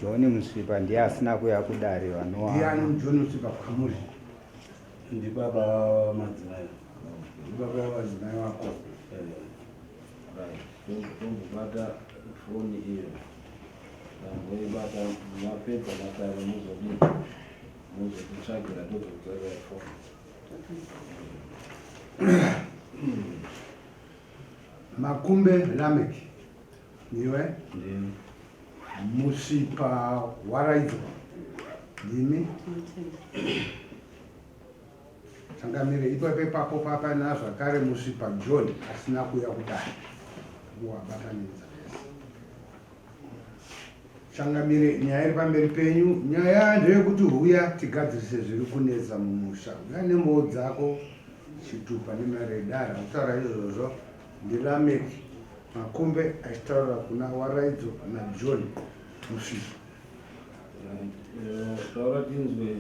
Johnny Musipa ndiye asina kuya kudari vanowa. Ndiani Johnny Musipa kamuri? Ndi baba madzimai. Ndi baba madzimai wako. Tombobata foni iyo. Ngoibata mapedza matara muzodini. Muzokutsvagira tozokutsvagira foni. Makumbe Lamek. Niwe? Ndini. Musipa waraidzo. Ndimi? Changamire ipape papo papa nazvakare Musipa John asina kuya kudai. Wabatanidza. Changamire nyaya iri pamberi penyu, nyaya ndeyekuti huya tigadzirise zviri kunetsa mumusha. Uya nembowo dzako chitupa nemaredhara kutaura izvozvo ndiLamek Makumbe achitaura kuna Waraidzo naJohn Musipa. Taura tinzwe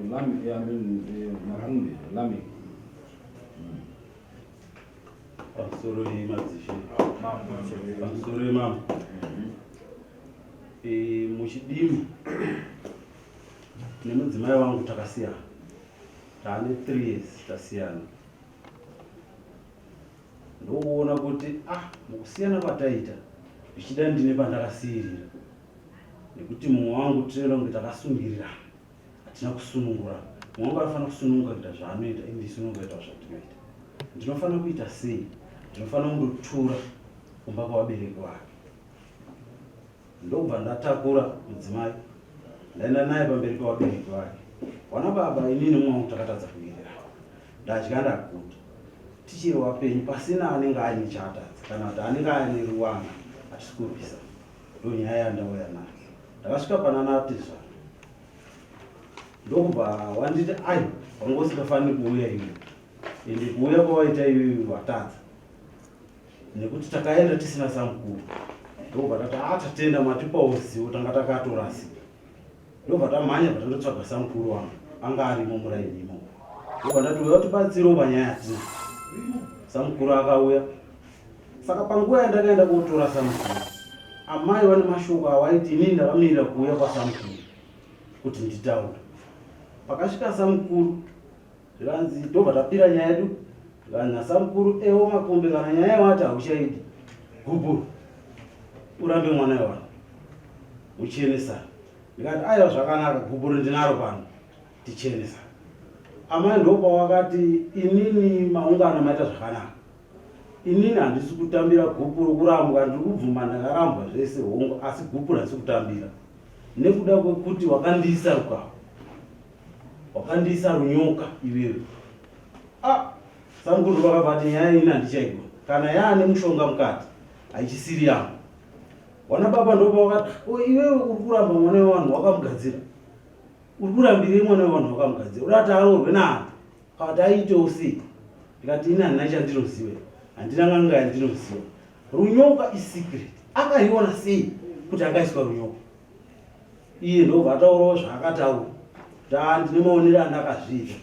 Makumbe Lamek. Pamusoro yemadzishe. Pamusoro yemama. Muchidimu nemudzimai wangu takasiyana. Taane 3 years tasiyana. Ndokuona kuti mukusiyana kwataita zvichida ndine pandakasiyirira. Nekuti mumwe wangu tinoona kuti takasungirira. Hatina kusunungura. Mumwe wangu anofanira kusununguka kuita zvaanoita, ini ndisununguka kuita zvatinoita. Ndinofanira kuita sei? Ndinofanira kundotura kumba kwavabereki vake. Ndobva ndatakura mudzimai ndaenda naye pamberi pavabereki vake. Wana baba inini mumwe wangu takatadza kuwirirana. Ndadya ndaguta. Tichiri wapenyu pasina anenge ane chaatadza kana kuti anenge ane ruwana hatisi kurwisa. Ndonyaya yandauya nayo. Ndakasvika pana natizva. Ndobva wanditi wangosingafaniri kuuya iwe. Ende kuuya kwawaita iwe watadza. Nekuti takaenda tisina samukuru. Ndobva tati tatenda matipawo zivo tanga takatorasi. Ndobva tamhanya patandotsvaga samukuru wangu anga arimo muraini imomo. Ndobva ndati uya utibatsirewo panyaya yatina. Samukuru akauya. Saka panguva yandakaenda kotora samukuru, amai vane mashoko awaiti inini ndakamirira kuuya kwasamukuru kuti nditaure. Pakasvika samukuru zvikanzi ndobva tapira nyaya yedu. Ndikati samukuru ewo Makumbe kana nyaya yawati hauchaidi. Gubhuru urambe mwana wanu. Uchenesa. Ndikati aiwa zvakanaka gubhuru ndinaro pano. Tichenesa. Amai ndopa wakati inini maungano maita zvakanaka. Inini handisi kutambira gubhuru kurambwa, ndiri kubvuma ndakarambwa zvese hongu, asi gubhuru handisi kutambira. Nekuda kwekuti wakandiisa rukava. Wakandiisa runyoka iwewe. Samukuru vakabva ati nyaya ini handichaigona. Kana yaane mushonga mukati haichisiri yangu. Wana baba ndopa wakati iwewe uri kuramba mwana wevanhu wakamugadzira. Uri kurambirei mwana wevanhu wakamugadzira? Urati aroorwe naani? Kati aitewo sei? Ndikati ini handina chandinoziva. Handina nganga yandinoziva. Runyoka isecret. Akaiona sei kuti akaiswa runyoka? Iye ndobva ataurawo zvaakataura. Ndine maonero andakazviita.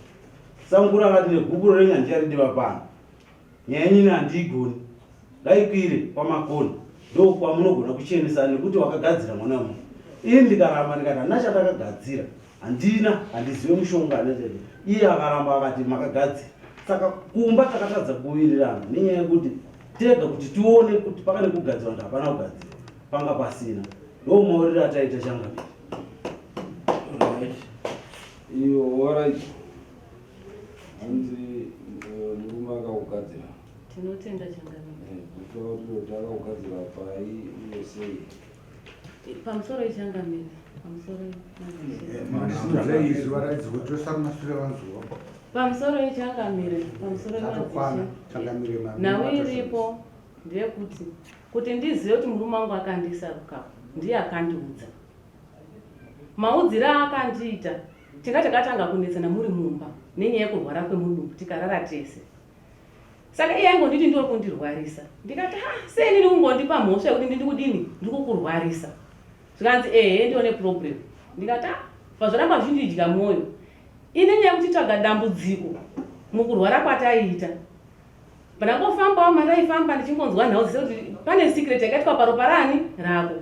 Samukuru akati negubhuru renyu handicharidiva pano. Nyaya yenyini handiigoni. Ngaikwire kwamakona. Ndokwamunogona kuchenesa nekuti wakagadzira mwana wemunhu. Ini ndikaramba ndikati handina chandakagadzira. Handizive mushonga anachadi. Iye akaramba akati makagadzira. Saka kumba takatadza kuwirirana nenyaya yekuti tega kuti tione kuti pakane kugadzira kuti hapana kugadzira. Panga pasina. Ndomauriro ataita Changamire. Iyo Waraidzo. Hanzi murume akaugadzira. Tinotenda Changamire. Kuti akagadzira pai uye sei? Pamusoro yeChangamire. Pamusoro yeChangamire. Pamusoro Changamire. Nawe iripo ndeyekuti ndizive kuti murume wangu akandiisa rukava ndiye akandiudza. Maudzire akandiita takatanga kunetsana muri mumba nenyaya yekurwara kwemudumbu tikarara tese. Saka iye angonditi ndiri kundirwarisa. Ndikati sei ndiri kungondipa mhosva yekuti ndiri kudini ndiri kukurwarisa. Zvikanzi ndione problem. Ndikati pazvoramba zvindidya mwoyo. Ine nyaya yekuti tsvaga dambudziko mukurwara kwataiita. Pandangofambawo mandaifamba ndichingonzwa nhau dzese kuti pane secret yakaitwa paropa rani rako.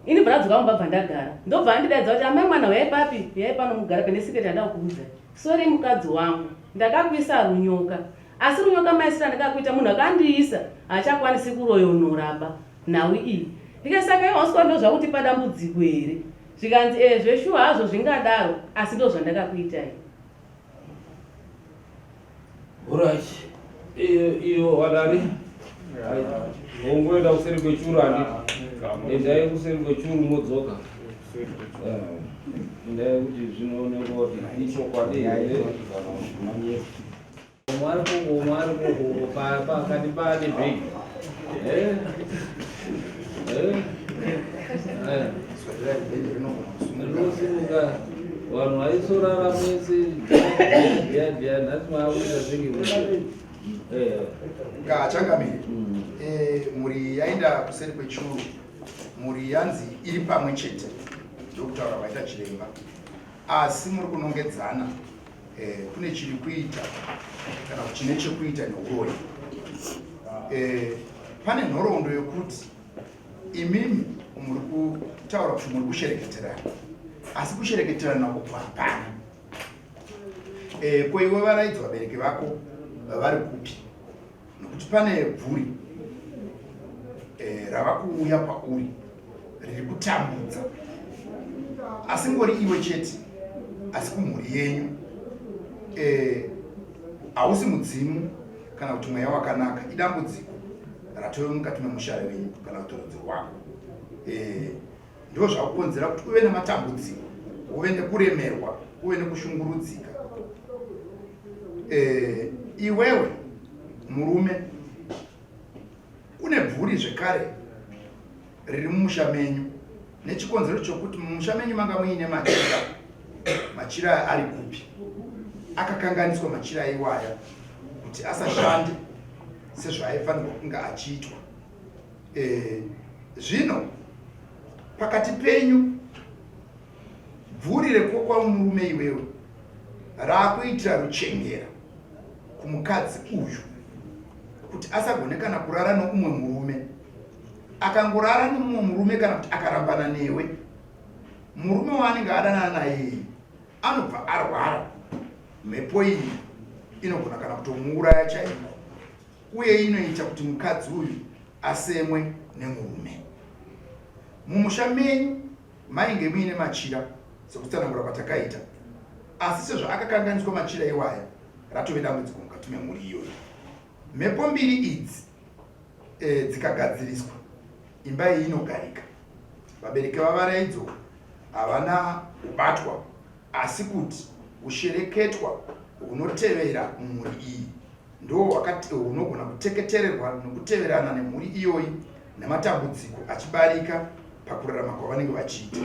Ini bradzoka kumbabva ndagara. Ndobva andidaidza kuti amai mwana waipapi yaipano mugara pane secret yandakuudza. Sori mukadzi wangu ndakakuisa runyoka. Asi runyoka maisira ndakakuita munhu akandiisa achakwanisi kuroyonoraba nhau iyi. Ndikasaka iwo uswa ndo zvakuti padambudziko here. Zvikanzi zveshuwa hazvo zvingadaro asi ndo zvandakakuitai. Alright. Iyo wadari. Ongoenda kuseri kwechuru anditi. Endai kuseri kwechuru modzoka. Endai kuti zvinoonekwa kuti ichokwadi here. Mwari kungo pakati pane bhegi. Ndinosimuka vanhu vaisorara mwese nhasi maawira zvenge Changamire. Muri yaenda kuseri kwechuru. Muri yanzi iri pamwe chete. Ndokutaura waita chiremba. Asi muri kunongedzana. Kune chiri kuita kana kuti chine chekuita neuroyi. Pane nhoroondo yokuti imimi muri kutaura kuti muri kushereketerana. Asi kushereketerana uku hapana. Ko iwe varaidzi vabereki vako vari kupi? Nokuti pane bvuri rava kuuya pauri riri kutambudza. Asi ngori iwe chete, asi kumhuri yenyu hausi mudzimu kana kuti mweya wakanaka, idambudziko ratove mukati memushare wenyu kana kuti rudzi rwako. Ndizvo zvakukonzera kuti uve nematambudziko, uve nekuremerwa, uve nekushungurudzika. Iwewe murume une bvuri zvekare riri mumusha menyu, nechikonzero chokuti mumusha menyu manga muine machira ari kupi? Akakanganiswa machira iwaya kuti asashande sezvaaifanirwa kunga achiitwa. Zvino pakati penyu bvuri rekokwa murume iwewe raakuitira ruchengera kumukadzi uyu kuti asagone kana kurara noumwe murume. Akangorara nomumwe murume kana kuti akarambana newe, murume waanenge adanana naye anobva arwara. Mhepo iyi inogona kana kutomuuraya chaiko, uye inoita kuti mukadzi uyu asemwe nemurume. Mumusha menyu mainge muine machira sekutsanangura kwatakaita, asi sezvo akakanganiswa machira iwaya ratove dambudziko mukati memhuri iyoyo. Mhepo mbiri idzi dzikagadziriswa, imba iyi inogarika. Vabereki vavaraidzo havana kubatwa, asi kuti ushereketwa hunotevera mhuri iyi ndo hunogona kuteketererwa nekuteverana nemhuri iyoyi nematambudziko achibarika pakurarama kwavanenge vachiita.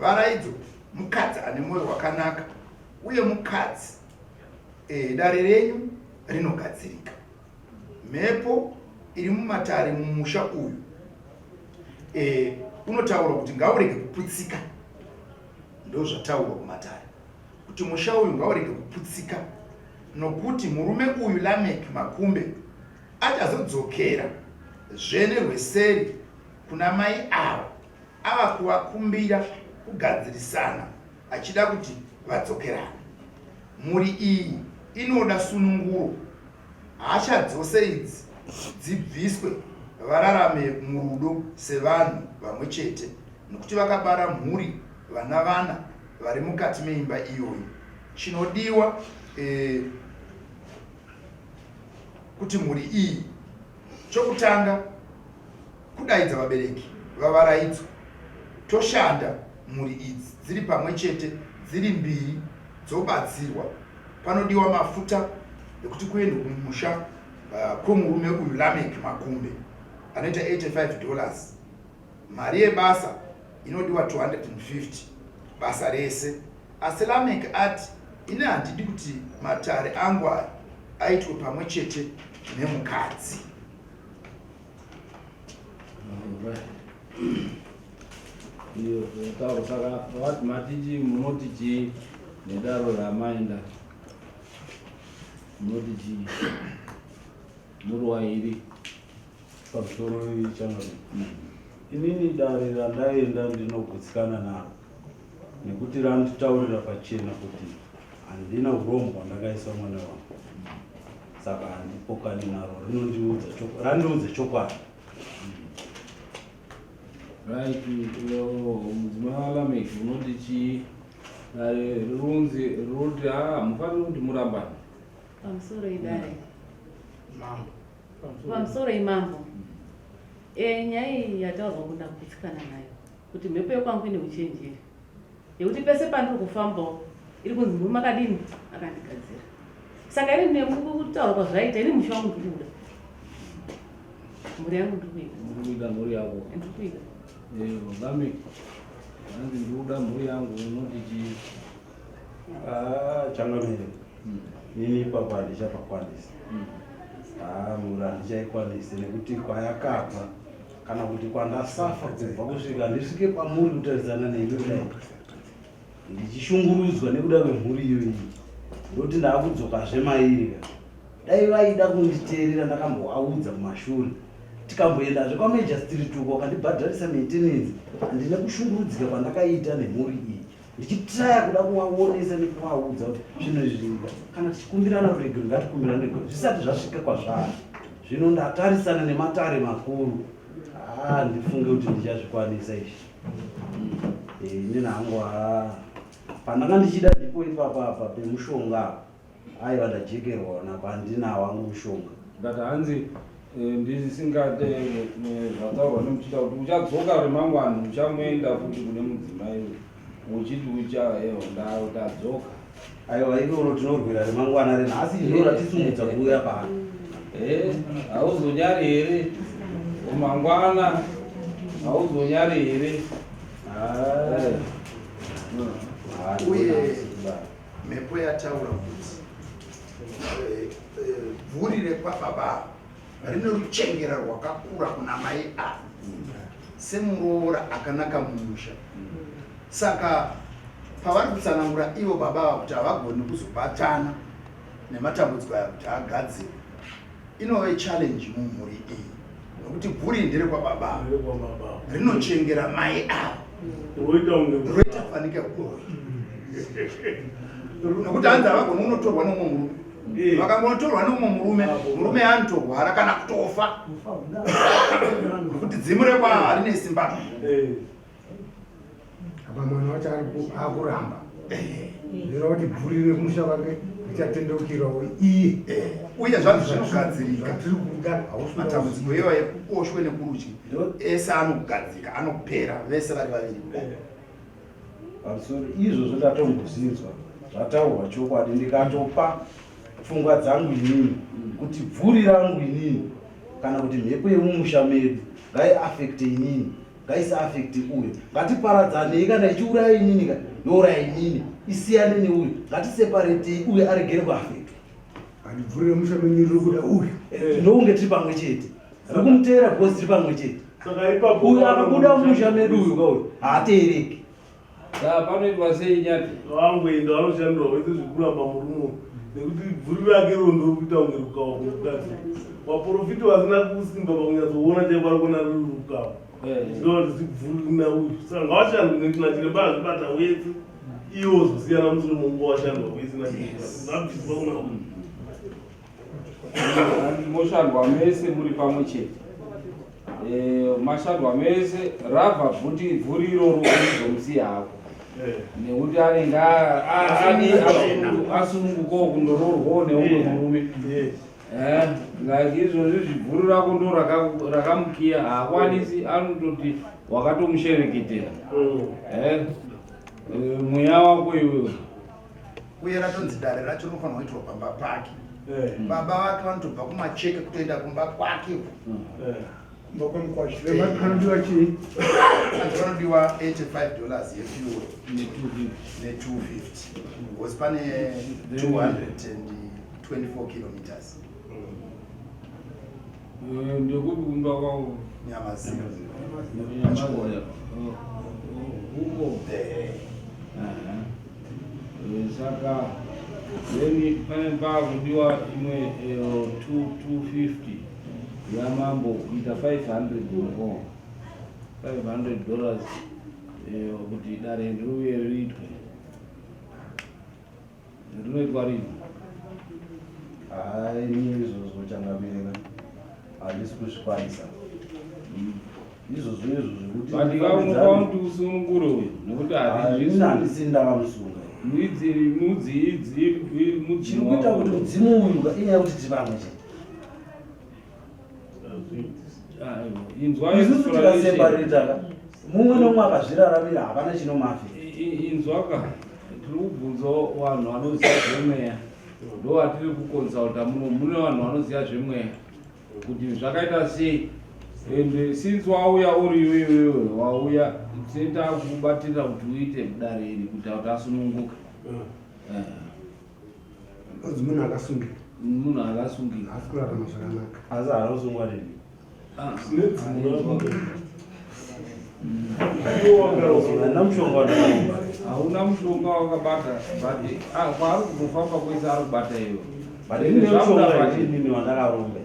Varaidzo mukadzi ane mwoyo wakanaka, uye mukadzi dare renyu rinogadzirika. Mhepo iri mumatare mumusha uyu unotaura kuti ngaurege kuputsika. Ndo zvataurwa kumatare kuti musha uyu ngaurege kuputsika, nokuti murume uyu Lameki Makumbe achazodzokera zvene rweseri kuna mai ava ava kuvakumbira kugadzirisana, achida kuti vadzokerane. Mhuri iyi inoda sununguro. Hasha dzose idzi dzibviswe, vararame murudo sevanhu vamwe chete, nokuti vakabara mhuri vana vari mukati meimba iyoyi. Chinodiwa kuti mhuri iyi, chokutanga kudaidza vabereki vavaraidzo, toshanda mhuri idzi dziri pamwe chete, dziri mbiri dzobatsirwa. Panodiwa mafuta ekuti kuendwe kumusha kwomurume uyu Lameki Makumbe anoita $85. Mari yebasa inodiwa $250 basa rese. asi Lameki ati ine handidi kuti matare angu aitwe pamwe chete nemukadzi. iyo tauro saka vati matiji munoti chii nedaro ramaenda munoti chii muri wairi pamusoro channel. Inini dare randaenda ndinogutsikana naro nekuti randitaurira pachena kuti handina urombo hwandakaisa mwana wangu, saka handipokani naro, randiudza chokwadi. right. Mudzimu Lameki unoti chii runzi ruti mufanira kuti murambani pamusoro idare pamusoro imambo. Nyaya iyi yataurwa kuda kugutsikana nayo kuti mhepo yekwangu ine uchenjeri yekuti pese pandiri kufambawo iri kunzi muri makadini akandigadzira. Saka iri nekutaura kwazvaita ini musha wangu ndiri kuda mhuri yangu ndiri kuida mhuri yako ndiri kuida. Lameki hanzi ndiri kuda mhuri yangu unoti chii? Changamire nini ipapo handichapakwanisi. Mhuri handichaikwanisi nekuti kwayakabva kana kuti kwandasafa kubva kusvika ndisvike pamuri kutarisana nemi kudai ndichishungurudzwa nekuda kwemhuri iyoyi ndoti ndakudzokazve mairi. Dai vaida kunditeerera ndakamboaudza kumashure tikamboendazve kwaMajor Street uko wakandibhadharisa maintenance. Handina kushungurudzika kwandakaita nemhuri iyi ndichitraya kuda kuvaonesa nekuvaudza kuti zvinhu izvi kana tichikumbirana rugero ngatikumbirane rugero zvisati zvasvika kwazvari. Zvino ndatarisana nematare makuru. Ndifunge kuti ndichazvikwanisa izvi. Inini hangu pandanga ndichida ndipo ipapa pemushonga aiva ndajekerwa napa handina wangu mushonga. But hanzi ndisingate zvataurwa nemuchita kuti uchadzoka remangwana uchamuenda futi kune mudzimai uchiti ndadzoka. Aiwa iroro tinorwira remangwana renhasi iro ratisumudza kuuya pano. Hauzonyari here mangwana, hauzonyari here. Uye mhepo yataura kuti vhuri rekwababa rine ruchengera rwakakura kuna mai avo semuroora akanaka mumusha. Saka pavari kutsanangura ivo baba ava kuti havagoni kuzobatana nematambudziko aya kuti agadzire, inove challenge mumhuri iyi nokuti vhuri nderekwababa rinochengera mai avo roita kufanika kudoi nokuti hanzi havagoni kunotorwa nomwe murume. Vakangonotorwa nomwe murume anotorwara kana kutofa nokuti dzimu rekwa harine simba. Apa mwana wacho akuramba zvino kuti bvuri remusha wake richatendeukirawo iye uye zvanhu zvinogadzirika. Matambudziko iwayo ekukoshwe nekurudyi ese anogadzika, anopera vese vari vaviri. Pamusoro izvozvo ndatombozinzwa zvataurwa chokwadi ndikatopa pfungwa dzangu inini kuti bvuri rangu inini kana kuti mhepo yemumusha medu ngaiafekte inini ngaisaafekte uyo. Ngatiparadzanei kana ichiuraya inini youraya inini, isiyane neuyo. Ngatiseparetei uye aregere kuafektwa. Kandi bvuri remusha menyu riri kuda uyu ndounge tiri pamwe chete, riri kumuteera because tiri pamwe chete. Uyo akabuda mumusha medu uyu kauyu haateereki. Panoitwa sei nyati vangoenda vanoshandira vaite zvekuramba murumo nekuti bvuri rake rondo rikuita kunge rukawa kumukadzi. Vaprofiti vasina kusimba pakunyatsoona chaiko vari kuona riri rukawa ndinoti zibvuri nauyu. Saka ngavashande netinachiremba azvibata wese iwo zosiyana musoro mongo washandwa wese nachizwa kuna uyu. Moshandwa mese muri pamwe chete. Mashandwa mese rabva bvuri iroro kurizomusiya hako nekuti anenge asunungukawo kundororwawo neumwe murume. Like izvozvi zvibvuri rako ndo rakamukiya haakwanisi, anototi wakatomushereketera mweya wako iwewe. Uye ratonzi dare racho rinofanirwa kuitwa pamba pake. Baba vake vanotobva kumacheke kutoenda kumba kwake. Anodiwa chii? Anodiwa $85 yefuel ne250 was pane 224 kilometers. Ndekuti kumba kwao Nyamazima. Saka then pane pakudiwa imwe 250 yamambo kuita $500 $500 kuti dare ndiruye riitwe rinoitwa rini? Izvozvo changamirira handisi kuzvikwanisa izvozvo zvekuti bandikamuka kuti usunungure uyu nekuti handisi ndavamusunga mudzi chiri kuita kuti mudzimu uyu inyaya kuti tivamwe chete isusu tikaseparetaka mumwe nomwe akazviraramira hapana chinomafe inzwaka tiri kubvunzawo vanhu vanoziva zvemweya ndo vatiri kukonsulta muno mune vanhu vanoziva zvemweya kuti zvakaita sei ende since wauya uri iwewewe wauya titakubatira kuti uite mudare iri kuti asununguka Munhu akasungika. Munhu akasungika Asi kurarama zvakanaka. asi hanosungwa rini hauna mushonga wadakaromba hauna mushonga wakabata but kwaari kunofamba kwese ari kubata iwe badinini wandakarombe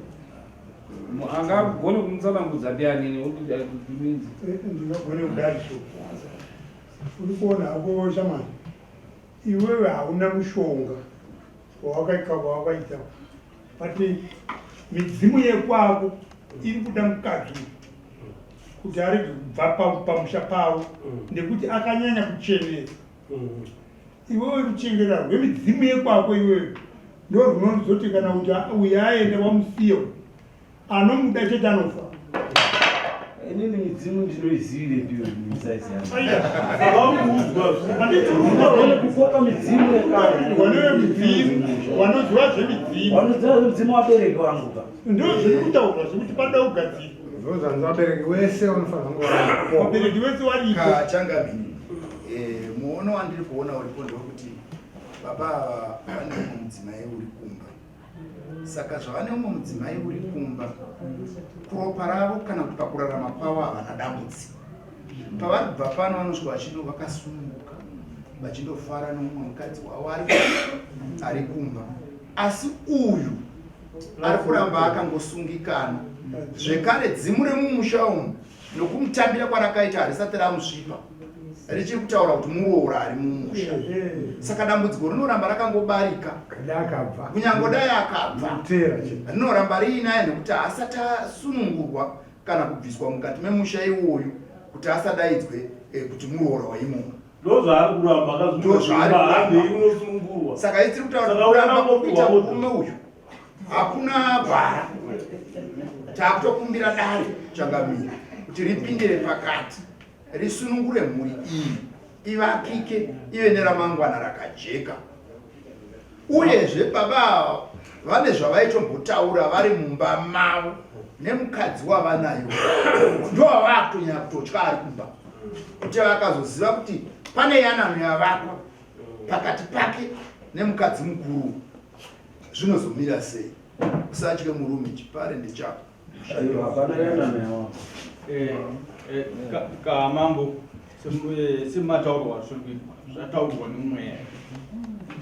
angagone kumutsanangudza ndianini kuti minzi ndinogone kudazvo uri kuona hako shamani iwewe hauna mushonga wawakaita but midzimu yekwako iri kuda mukadzi kuti arege kubva pamusha pavo ndekuti akanyanya kuchenera iwewe ruchengera rwemidzimu yekwako iwewe ndo runozoti kana kuti uyu aende wamusiya anomuda chete anofa. inini midzimu ndinoizivire ndiyo misaiziana kukoka midzimu yekare wanoziva zvemidzimu wanoziva zvemudzimu wabereki wanguka ndo zviri kutaura zvekuti pada kugadzira Zvozanzi wabereki wese unofanira wabereki wese waripo Kachangamini. Muono wandiri kuona uripo ndewekuti baba vane umwe mudzimai uri kumba. Saka zvavane umwe mudzimai uri kumba, kuropa ravo kana kuti pakurarama kwavo havana dambudziko. Pavari kubva pano vanosvika vachindo vakasununguka vachindofara noumwe mukadzi wavo ari kumba. Asi uyu ari kuramba akangosungikana. Zvekare dzimu remumusha umu nokumutambira kwarakaita harisati ramusvipa richiri kutaura kuti muroora ari mumusha. Saka dambudziko rinoramba rakangobarika kunyange dai akabva rinoramba riinaye nekuti haasati asunungurwa kana kubviswa mukati memusha iwoyu kuti asadaidzwe kuti muroora waimomo. Ndozvaari kuramba akasunungurwa. Saka isiri kutaura kuramba kuita murume uyu hakuna bhara. Takutokumbira dare Changamire kuti ripindire pakati risunungure mhuri iyi ivakike ive neramangwana rakajeka. Uyezve baba vane zvavaitombotaura vari mumba mavo nemukadzi wavanayo ndo vakutonyanya kutotya ari kumba kuti vakazoziva kuti pane yanano yavakwa pakati pake nemukadzi mukuru zvinozomira sei. Usatye murume chipare ndechako. Kamambo semataurwa zviri kuitwa zvataurwa nemweya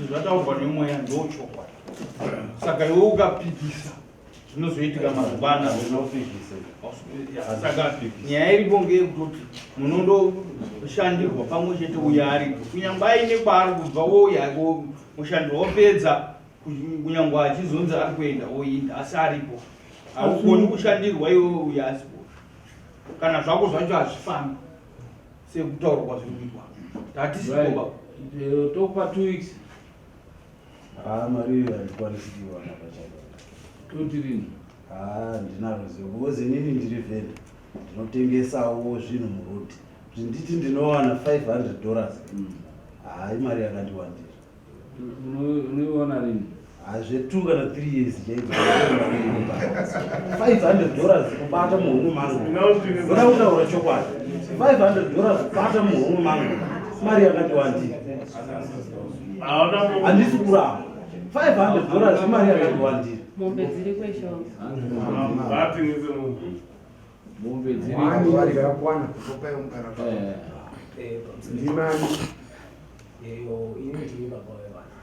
zvataurwa nemweya ndochokwadi. Saka iwe ukapikisa zvinozoitika mazuvana. Saka nyaya iripo ngeyekutoti munondoshandirwa pamwe chete uyo aripo kunyange aine kwaari kubva ouya mushandirwa wopedza kunyange achizonzi ari kuenda oinda asi aripo haukoni kushandirwa iwe uyo asipo kana zvako zvacho hazvifambi sekutaurwa zviri kuitwa tatisipoba tokupa 2 weeks mari haikwanisikiwa napachaka toti rini ndinaruzivo because inini ndiri vhenda ndinotengesawo zvinhu muroti zvinditi ndinowana $500 hai mari yakandiwandira unoiona rini hazve2 kana 3 years chaizvo $500 kubata muhomwe mangu voda kutaura chokwadi $500 kubata muhomwe mangu mari yakati wandii handisi kuramba $500 imari yakati wandii mombe dziri kwesho mombe dziri Wani vari vakwana kutopai mukana ndimani iyo inoti baba wevana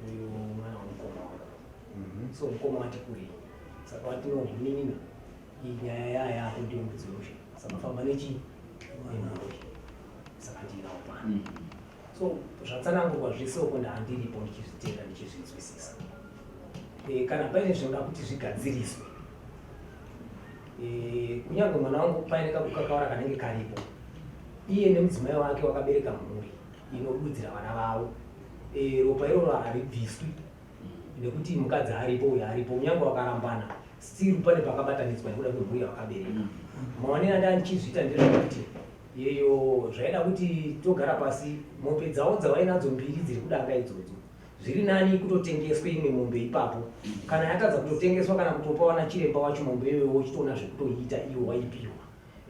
uyu mwana wamukoma wanga so mukoma wati kuri saka watinohunina iyi nyaya yaya kudimbudzirusha saka famba nechi nenaroshi saka ndinawo pano so zvatsanangurwa zvesoko ndaandiripo ndichizvitenda ndichizvinzwisisa kana paine zvinoda kuti zvigadziriswe kunyange mwana wangu paine kakukakawara kanenge karipo iye nemudzimai wake wakabereka mhuri inodudzira vana vavo ropa iroro haribviswi nekuti mukadzi aripo uyo aripo unyange wakarambana still pane pakabatanidzwa nekuda kwemhuri yawakabereka maonero anda ndichizviita ndezvekuti yeyo zvaida kuti togara pasi mombe dzavo dzavainadzo mbiri dziri kudanga idzodzo zviri nani kutotengeswa imwe mombe ipapo kana yatadza kutotengeswa kana kutopa wana chiremba wacho mombe iyoyo uchitoona zvekutoita iwo waipiwa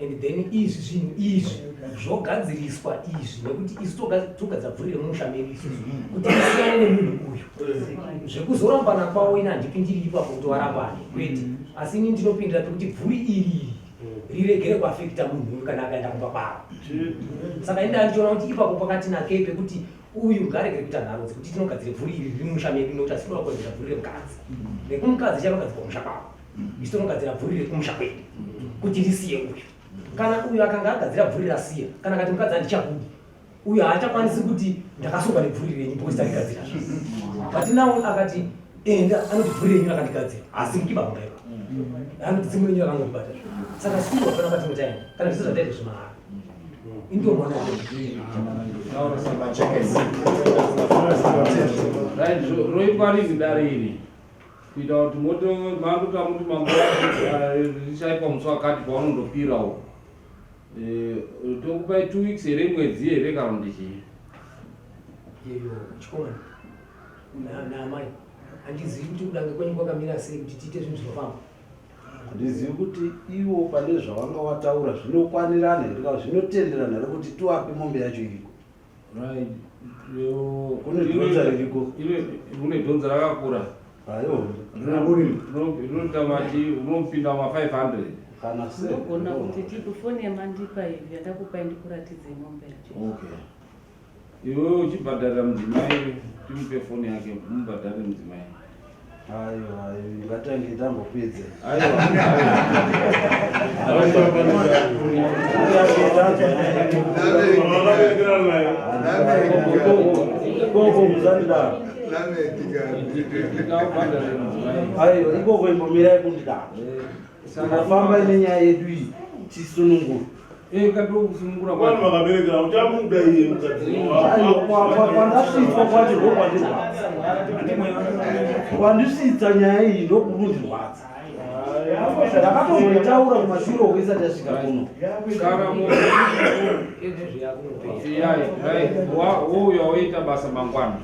and then izvi zvinhu izvi zvogadziriswa izvi nekuti isu togadzabvurire musha medu isusu kuti isiyane nemunhu uyu zvekuzorambana kwawo ina handipindiri ipapo kuti warambane kwete asi ini ndinopindira pekuti bvuri iri riregere kuafekta munhu uyu kana akaenda kumba kwavo saka inda ndichiona kuti ipapo pakati nakei pekuti uyu ngaregere kuita nharo dzekuti tinogadzire bvuri iri riri musha medu nokuti asitoda kuwedzera bvuri remukadzi rekumukadzi chavagadzirwa musha kwavo isu tinogadzira bvuri rekumusha kwedu kuti risiye uyu kana uyu akanga agadzira bvuri rasiya kana kati mukadzi handichakudi uyu haachakwanisi kuti ndakasunga nebvuri renyu because tarigadzira but nawo akati enda anoti bvuri renyu rakandigadzira asi mukibamungaiva anoti tsimu renyu rakangondibata saka siwo kana bati mutaenda kana zvisi zvataita zvimahara indio mwana roitwa rizidari kuita kuti mandoka muti mambo richaitwa musi wakati kwaunondopirawo tokupai 2 weeks here mwedzi here kana ndechii yeyo chikomana naamai handizivi kuti kudange kwenyu kwakamira sei kuti tiite zvinhu zvinofamba handizivi kuti iwo pane zvawanga wataura zvinokwanirana here kana zvinotenderana here kuti tiwape mombe yacho iriko right kune dhonza ririko rune dhonza rakakura ayo rinotamati unopinda ma500 kana unogona kuti tikufoni yemandipa hivi yatakupai ndikuratidze mombe yacho okay iwewe uchibhadharira mudzimai timupe foni yake mubhadhare mudzimai ayo ngatange tambopedza koko muzandidaro ayo ikoko imbomirai kundidaro sakafamba nenyaya yedu iyi tisununguru katokusunungura vanhu vakaberekera uchamuda iye kwandasvitswa kwacho ndokwandirwadza kwandisvitsa nyaya iyi ndokurundirwadza ndakatombotaura kumashure okisati yasvika kuno wouya woita basa mangwana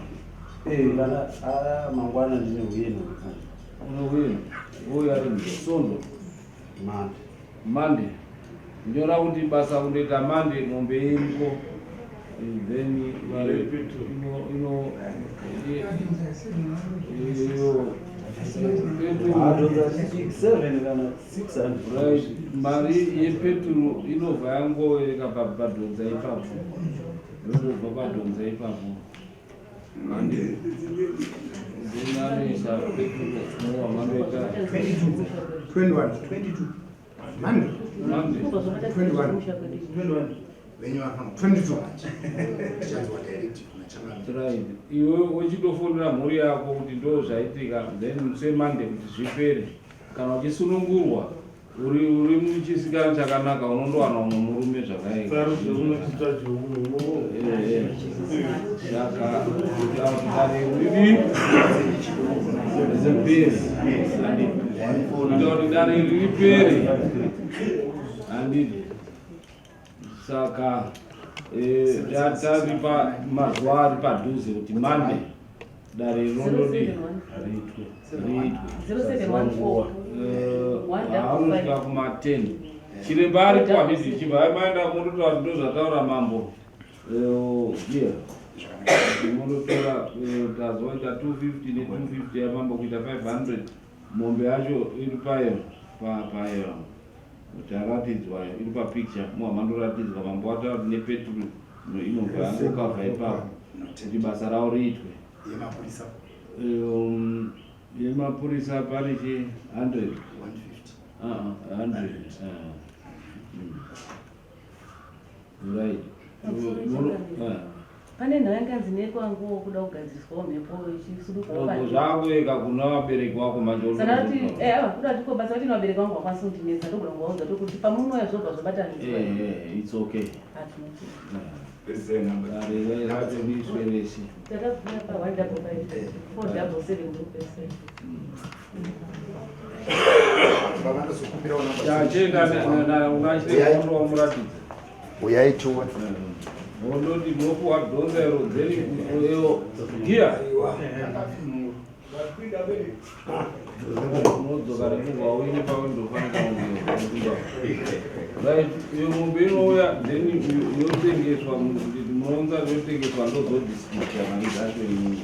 mangwana ndine uyeno unouyeno wouya ari mzosondo mande ndinoda kuti basa kundoita mande mombe iriko then mari yepeturu inobva yangovereka padhonza ipapo yondobva padhonza ipapo anoisa peturu anoita 21 Monday. 21 Venue 22. Iwe uchitofundira mhuri yako kuti ndo zvaitika then semande kuti zvipere kana uchisunungurwa uri muchisikana chakanaka unondowana umwe murume zvakaika saka dare riri zepere kuti dare riri pere handidi saka taripa mazuva ari padhuze kuti mande dare rinondodi anosvika kuma10 chiremba ari pamidzi chibva maenda mundotora ndo zvataura mambo mundotora tazoita 250 ne250 yamambo kuita 500 mombe yacho iri payo taratidzwa iri papicture muhamandoratidzwa mambo ataura kuti nepetrol inobva yangokavha ipapo kuti basa ravo riitwe yemapurisa pane chi 100 right pane nhau yanganzi nekwanguwo kuda kugadziriswawo mhepo ichisuduka zvakueka kuna vabereki vako kuda tiko basa kuti vabereki vangu vakwanisa kutinetsa ndokuda kuvaudza tokuti pamunouya zvobva zvabatanidzwa it's okay takabvira pa177 uyai tione ondoti mopuwa dhonza iro dzeni iyo giya unodzoka rekubva uine pawendofanika right iyo mombe inouya then yotengeswa munounza yotengeswa ndozodistributya mari dzacho inini